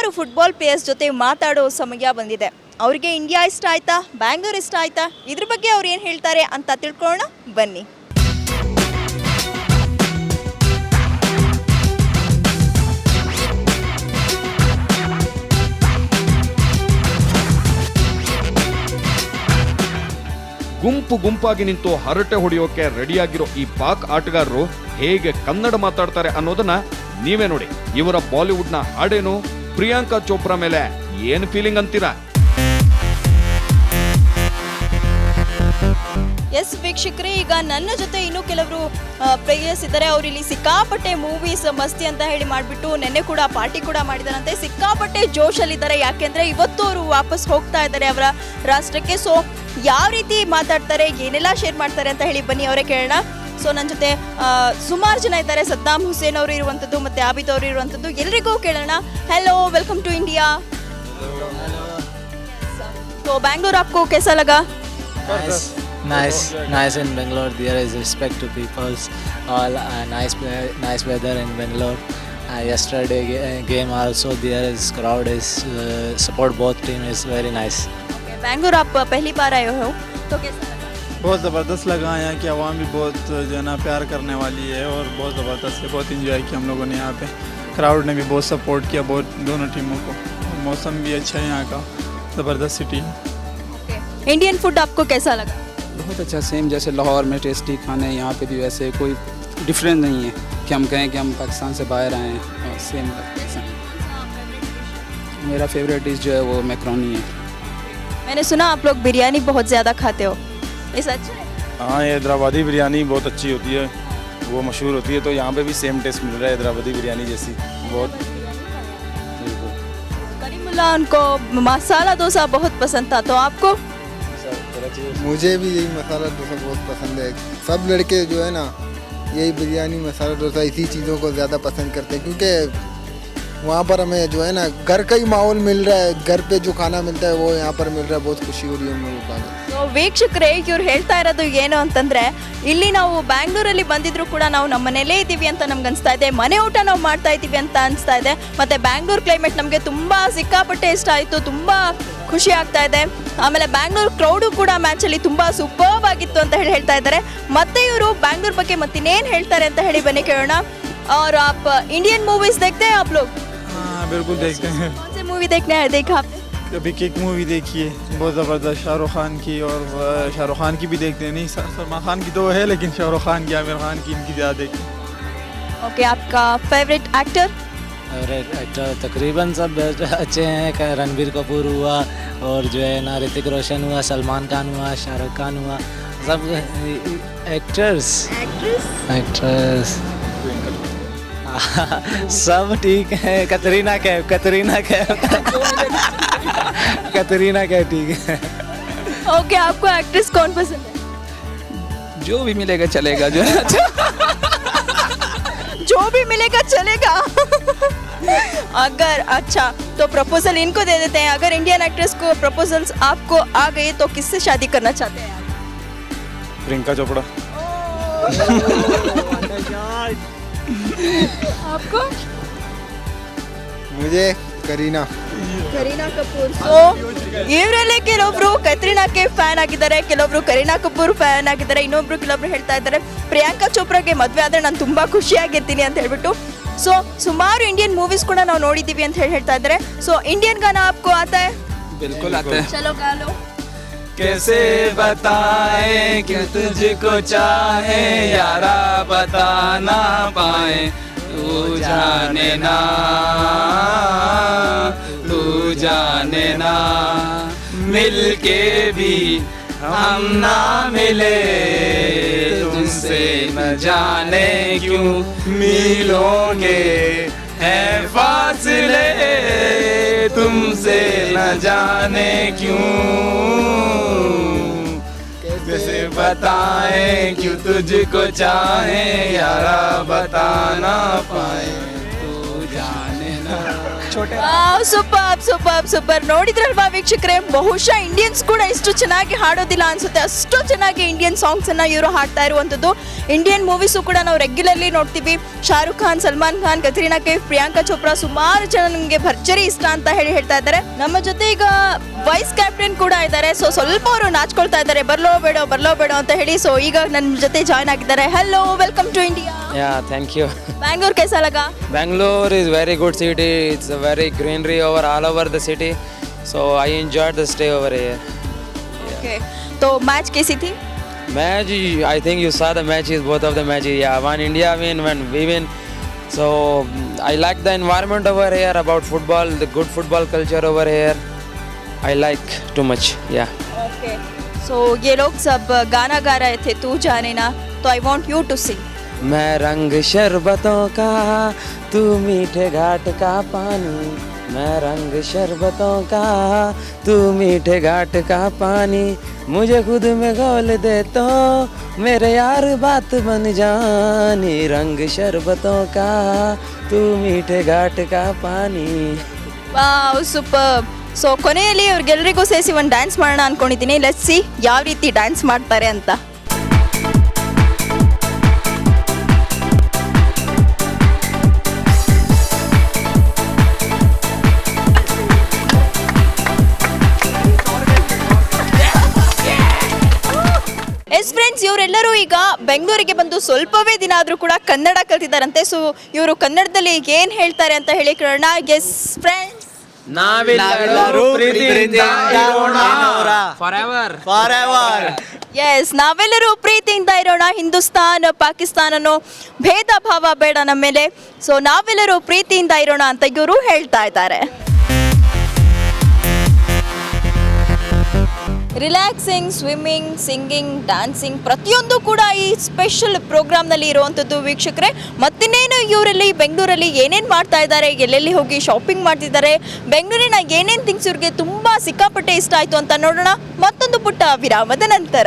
ಹಲವಾರು football players ಜೊತೆ ಮಾತಾಡೋ ಸಮಯ ಬಂದಿದೆ. ಅವರಿಗೆ ಇಂಡಿಯಾ ಇಷ್ಟ ಆಯ್ತಾ, ಬ್ಯಾಂಗ್ಳೂರ್ ಇಷ್ಟ ಆಯ್ತಾ, ಇದ್ರ ಬಗ್ಗೆ ಅವ್ರು ಏನು ಹೇಳ್ತಾರೆ ಅಂತ ತಿಳ್ಕೊಳ್ಳೋಣ ಬನ್ನಿ. ಗುಂಪು ಗುಂಪಾಗಿ ನಿಂತು ಹರಟೆ ಹೊಡೆಯೋಕೆ ರೆಡಿಯಾಗಿರೋ ಈ ಪಾಕ್ ಆಟಗಾರರು ಹೇಗೆ ಕನ್ನಡ ಮಾತಾಡ್ತಾರೆ ಅನ್ನೋದನ್ನ ನೀವೇ ನೋಡಿ. ಇವರ ಬಾಲಿವುಡ್ನ ಹಾಡೇನು, ಪ್ರಿಯಾಂಕಾ ಚೋಪ್ರಾ ಮೇಲೆ ಏನು ಫೀಲಿಂಗ್ ಅಂತೀರಾ? ಎಸ್ ವೀಕ್ಷಕರೇ, ಈಗ ನನ್ನ ಜೊತೆ ಇನ್ನೂ ಕೆಲವರು ಪ್ಲೇಯರ್ಸ್ ಇದ್ದಾರೆ. ಅವ್ರು ಇಲ್ಲಿ ಸಿಕ್ಕಾಪಟ್ಟೆ ಮೂವೀಸ್ ಮಸ್ತಿ ಅಂತ ಹೇಳಿ ಮಾಡಿಬಿಟ್ಟು ನೆನ್ನೆ ಕೂಡ ಪಾರ್ಟಿ ಕೂಡ ಮಾಡಿದಾರಂತೆ. ಸಿಕ್ಕಾಪಟ್ಟೆ ಜೋಶಲ್ಲಿದ್ದಾರೆ. ಯಾಕೆಂದರೆ ಇವತ್ತು ಅವರು ವಾಪಸ್ ಹೋಗ್ತಾ ಇದ್ದಾರೆ ಅವರ ರಾಷ್ಟ್ರಕ್ಕೆ. ಸೊ ಯಾವ ರೀತಿ ಮಾತಾಡ್ತಾರೆ, ಏನೆಲ್ಲ ಶೇರ್ ಮಾಡ್ತಾರೆ ಅಂತ ಹೇಳಿ ಬನ್ನಿ ಅವರೇ ಕೇಳೋಣ. ಸೊ ನನ್ನ ಜೊತೆ ಸುಮಾರು ಜನ ಇದ್ದಾರೆ. ಸದ್ದಾಂ ಹುಸೇನ್ ಅವರು ಇರುವಂಥದ್ದು ಮತ್ತು ಆಬಿದ್ ಅವರು ಇರುವಂಥದ್ದು. ಎಲ್ರಿಗೂ ಕೇಳೋಣ. Hello, welcome to India. तो बैंगलोर आपको कैसा लगा? Nice in Bangalore. There is respect to peoples. All nice weather in Bangalore. Yesterday game also there is crowd is support both team is very nice. Okay, Bangalore आप पहली बार आए हो तो कैसा लगा? बहुत ज़बरदस्त लगा. यहाँ की आवाम भी बहुत जो है ना प्यार करने वाली है और बहुत ज़बरदस्त है. बहुत इंजॉय किया हम लोगों ने यहाँ पे. क्राउड ने भी बहुत सपोर्ट किया बहुत दोनों टीमों को. मौसम भी अच्छा है यहाँ का. ज़बरदस्त सिटी है. इंडियन फूड आपको कैसा लगा? बहुत अच्छा. सेम जैसे लाहौर में टेस्टी खाने, यहाँ पे भी वैसे कोई डिफरेंस नहीं है कि हम कहें कि हम पाकिस्तान से बाहर आए हैं. सेम मेरा फेवरेट डिश जो है वो मैक्रोनी है. मैंने सुना आप लोग बिरयानी बहुत ज़्यादा खाते हो, ये सच है? हाँ, ये हैदराबादी बिरयानी बहुत अच्छी होती है, वो मशहूर होती है. तो यहाँ पे भी सेम टेस्ट मिल रहा है हैदराबादी बिरयानी जैसी. बहुत करीमुल्लाह उनको मसाला डोसा बहुत पसंद था, तो आपको? मुझे भी यही मसाला डोसा बहुत पसंद है. सब लड़के जो है ना यही बिरयानी मसाला डोसा इसी चीज़ों को ज़्यादा पसंद करते हैं क्योंकि वहाँ पर हमें जो है ना घर का ही माहौल मिल रहा है. घर पे जो खाना मिलता है वो यहाँ पर मिल रहा है. बहुत खुशी हो रही है हम लोगों को. ಸೊ ವೀಕ್ಷಕರೇ, ಇವ್ರು ಹೇಳ್ತಾ ಇರೋದು ಏನು ಅಂತಂದರೆ, ಇಲ್ಲಿ ನಾವು ಬ್ಯಾಂಗ್ಳೂರಲ್ಲಿ ಬಂದಿದ್ರು ಕೂಡ ನಾವು ನಮ್ಮ ಮನೇಲೇ ಇದ್ದೀವಿ ಅಂತ ನಮ್ಗೆ ಅನಿಸ್ತಾ ಇದೆ. ಮನೆ ಊಟ ನಾವು ಮಾಡ್ತಾ ಇದ್ದೀವಿ ಅಂತ ಅನಿಸ್ತಾ ಇದೆ. ಮತ್ತು ಬ್ಯಾಂಗ್ಳೂರ್ ಕ್ಲೈಮೇಟ್ ನಮಗೆ ತುಂಬ ಸಿಕ್ಕಾಪಟ್ಟೆ ಇಷ್ಟ ಆಯಿತು. ತುಂಬ ಖುಷಿ ಆಗ್ತಾ ಇದೆ. ಆಮೇಲೆ ಬ್ಯಾಂಗ್ಳೂರ್ ಕ್ರೌಡು ಕೂಡ ಮ್ಯಾಚಲ್ಲಿ ತುಂಬ ಸೂಪರ್ಬ್ ಆಗಿತ್ತು ಅಂತ ಹೇಳ್ತಾ ಇದ್ದಾರೆ. ಮತ್ತೆ ಇವರು ಬ್ಯಾಂಗ್ಳೂರ್ ಬಗ್ಗೆ ಮತ್ತಿನ್ನೇನು ಹೇಳ್ತಾರೆ ಅಂತ ಹೇಳಿ ಬನ್ನಿ ಕೇಳೋಣ. और आप इंडियन मूवीज देखते हैं आप लोग? हाँ बिल्कुल देखते हैं. कौन सी मूवी देखने हैं, देखा आपने? कभी किक मूवी देखी है बहुत ज़बरदस्त, शाहरुख खान की. और शाहरुख खान की भी देखते हैं. नहीं, सलमान खान की तो है लेकिन शाहरुख खान की, आमिर खान की, इनकी ज़्यादा देखते हैं. ओके, आपका फेवरेट एक्टर? फेवरेट एक्टर तकरीबन सब अच्छे हैं. रणबीर कपूर हुआ और जो है ना ऋतिक रोशन हुआ, सलमान खान हुआ, शाहरुख खान हुआ. सब एक्टर्स सब ठीक है. कतरीना कैफ ठीक है. ओके, आपको एक्ट्रेस कौन पसंद है? जो भी मिलेगा चलेगा. जो है जो भी मिलेगा चलेगा. अगर अच्छा तो प्रपोजल इनको दे देते हैं. अगर इंडियन एक्ट्रेस को प्रपोजल्स आपको आ गए तो किससे शादी करना चाहते हैं आप? प्रियंका चोपड़ा. आपको? मुझे करीना ಕಪೂರ್. ಸೊ ಇವರಲ್ಲಿ ಕೆಲವೊಬ್ರು ಕತ್ರಿನಾಕ್ಕೆ ಫ್ಯಾನ್ ಆಗಿದ್ದಾರೆ, ಕೆಲವೊಬ್ರು ಕರೀನಾ ಕಪೂರ್ ಫ್ಯಾನ್ ಆಗಿದ್ದಾರೆ, ಕೆಲವೊಬ್ರು ಹೇಳ್ತಾ ಇದ್ದಾರೆ ಪ್ರಿಯಾಂಕಾ ಚೋಪ್ರಾಗೆ ಮದುವೆ ಆದರೆ ನಾನು ತುಂಬ ಖುಷಿಯಾಗಿರ್ತೀನಿ ಅಂತ ಹೇಳ್ಬಿಟ್ಟು. ಸೊ ಸುಮಾರು ಇಂಡಿಯನ್ ಮೂವೀಸ್ ಕೂಡ ನಾವು ನೋಡಿದ್ದೀವಿ ಅಂತ ಹೇಳ್ತಾ ಇದ್ದಾರೆ. ಸೊ ಇಂಡಿಯನ್ ಗಾನ आपको आता है? बिल्कुल आता है. चलो गा लो. कैसे बताए कि तुझको चाहे यारा बता ना पाए. तू जाने ना मिलके भी हम ना मिले. तुमसे न जाने क्यों मीलों के है फासले. तुमसे न जाने क्यों. कैसे बताए क्यों तुझको चाहे यारा बता ना पाए. तू जाने ना. छोटे ಸೂಪರ್ ನೋಡಿದ್ರಲ್ವಾ ವೀಕ್ಷಕರೇ, ಬಹುಶಃ ಇಂಡಿಯನ್ಸ್ ಕೂಡ ಇಷ್ಟು ಚೆನ್ನಾಗಿ ಹಾಡೋದಿಲ್ಲ ಅನ್ಸುತ್ತೆ, ಅಷ್ಟು ಚೆನ್ನಾಗಿ ಇಂಡಿಯನ್ ಸಾಂಗ್ಸ್ ಅನ್ನ ಇವರು ಹಾಡ್ತಾ ಇರುವಂತದ್ದು. ಇಂಡಿಯನ್ ಮೂವೀಸು ಕೂಡ ನಾವು ರೆಗ್ಯುಲರ್ಲಿ ನೋಡ್ತೀವಿ. ಶಾರುಖ್ ಖಾನ್, ಸಲ್ಮಾನ್ ಖಾನ್, ಕತ್ರಿನಾ ಕೈಫ್, ಪ್ರಿಯಾಂಕಾ ಚೋಪ್ರಾ, ಸುಮಾರು ಜನ ನಮಗೆ ಭರ್ಜರಿ ಇಷ್ಟ ಅಂತ ಹೇಳ್ತಾ ಇದ್ದಾರೆ. ನಮ್ಮ ಜೊತೆ ಈಗ ವೈಸ್ ಕ್ಯಾಪ್ಟನ್ ಕೂಡ ಇದ್ದಾರೆ. ಸೊ ಸ್ವಲ್ಪ ಅವರು ನಾಚ್ಕೊಳ್ತಾ ಇದ್ದಾರೆ, ಬರ್ಲೋ ಬೇಡೋ ಅಂತ ಹೇಳಿ. ಸೊ ಈಗ ನನ್ನ ಜೊತೆ ಜಾಯ್ನ್ ಆಗಿದ್ದಾರೆ. Hello, welcome to India. Yeah, thank you. Bangalore कैसा लगा? Bangalore is very good city. It's a very greenery all over the city. So I enjoyed the stay over here. Okay, तो मैच कैसी थी? Match, I think you saw the matches, both of the matches. Yeah, one India win, one we win. So I like the environment over here about football, the good football culture over here. I like too much. Yeah. Okay, so ये लोग सब गाना गा रहे थे तू जाने ना, तो I want you to sing. मैं रंग शरबतों का, तू मीठे घाट का पानी. मैं रंग शरबतों का, तू मीठे घाट का पानी. मुझे खुद में घोल दे तो मेरे यार बात बन जानी. रंग शरबतों का, तू मीठे घाट का पानी. Wow, super. ಸೊ ಕೊನೆಯಲ್ಲಿ ಅವ್ರಿಗೆಲ್ಲರಿಗೂ ಸೇರಿಸಿ ಒಂದು ಡ್ಯಾನ್ಸ್ ಮಾಡೋಣ ಅನ್ಕೊಂಡಿದ್ದೀನಿ. ಲೆಟ್ಸ್ ಸಿ ಯಾವ ರೀತಿ ಡ್ಯಾನ್ಸ್ ಮಾಡ್ತಾರೆ ಅಂತ. ಎಸ್ ಫ್ರೆಂಡ್ಸ್, ಇವರೆಲ್ಲರೂ ಈಗ ಬೆಂಗಳೂರಿಗೆ ಬಂದು ಸ್ವಲ್ಪವೇ ದಿನ ಆದರೂ ಕೂಡ ಕನ್ನಡ ಕಲ್ತಿದ್ದಾರಂತೆ. ಸೊ ಇವರು ಕನ್ನಡದಲ್ಲಿ ಏನು ಹೇಳ್ತಾರೆ ಅಂತ ಹೇಳಿ ಕೇಳೋಣ. ಎಸ್ ಫ್ರೆಂಡ್ಸ್, ಎಸ್, ನಾವೆಲ್ಲರೂ ಪ್ರೀತಿಯಿಂದ ಇರೋಣ. ಹಿಂದೂಸ್ತಾನ್ ಪಾಕಿಸ್ತಾನ ಅನ್ನೋ ಭೇದ ಭಾವ ಬೇಡ ನಮ್ಮ ಮೇಲೆ. ಸೊ ನಾವೆಲ್ಲರೂ ಪ್ರೀತಿಯಿಂದ ಇರೋಣ ಅಂತ ಇವರು ಹೇಳ್ತಾ ಇದ್ದಾರೆ. ರಿಲ್ಯಾಕ್ಸಿಂಗ್, ಸ್ವಿಮ್ಮಿಂಗ್, ಸಿಂಗಿಂಗ್, ಡ್ಯಾನ್ಸಿಂಗ್ ಪ್ರತಿಯೊಂದು ಕೂಡ ಈ ಸ್ಪೆಷಲ್ ಪ್ರೋಗ್ರಾಮ್ನಲ್ಲಿ ಇರುವಂಥದ್ದು ವೀಕ್ಷಕರೇ. ಮತ್ತಿನ್ನೇನು ಇವರಲ್ಲಿ ಬೆಂಗಳೂರಲ್ಲಿ ಏನೇನು ಮಾಡ್ತಾ ಇದ್ದಾರೆ, ಎಲ್ಲೆಲ್ಲಿ ಹೋಗಿ ಶಾಪಿಂಗ್ ಮಾಡ್ತಿದ್ದಾರೆ, ಬೆಂಗಳೂರಿನ ಏನೇನು ಥಿಂಗ್ಸ್ ಇವ್ರಿಗೆ ತುಂಬ ಸಿಕ್ಕಾಪಟ್ಟೆ ಇಷ್ಟ ಆಯಿತು ಅಂತ ನೋಡೋಣ ಮತ್ತೊಂದು ಪುಟ್ಟ ವಿರಾಮದ ನಂತರ.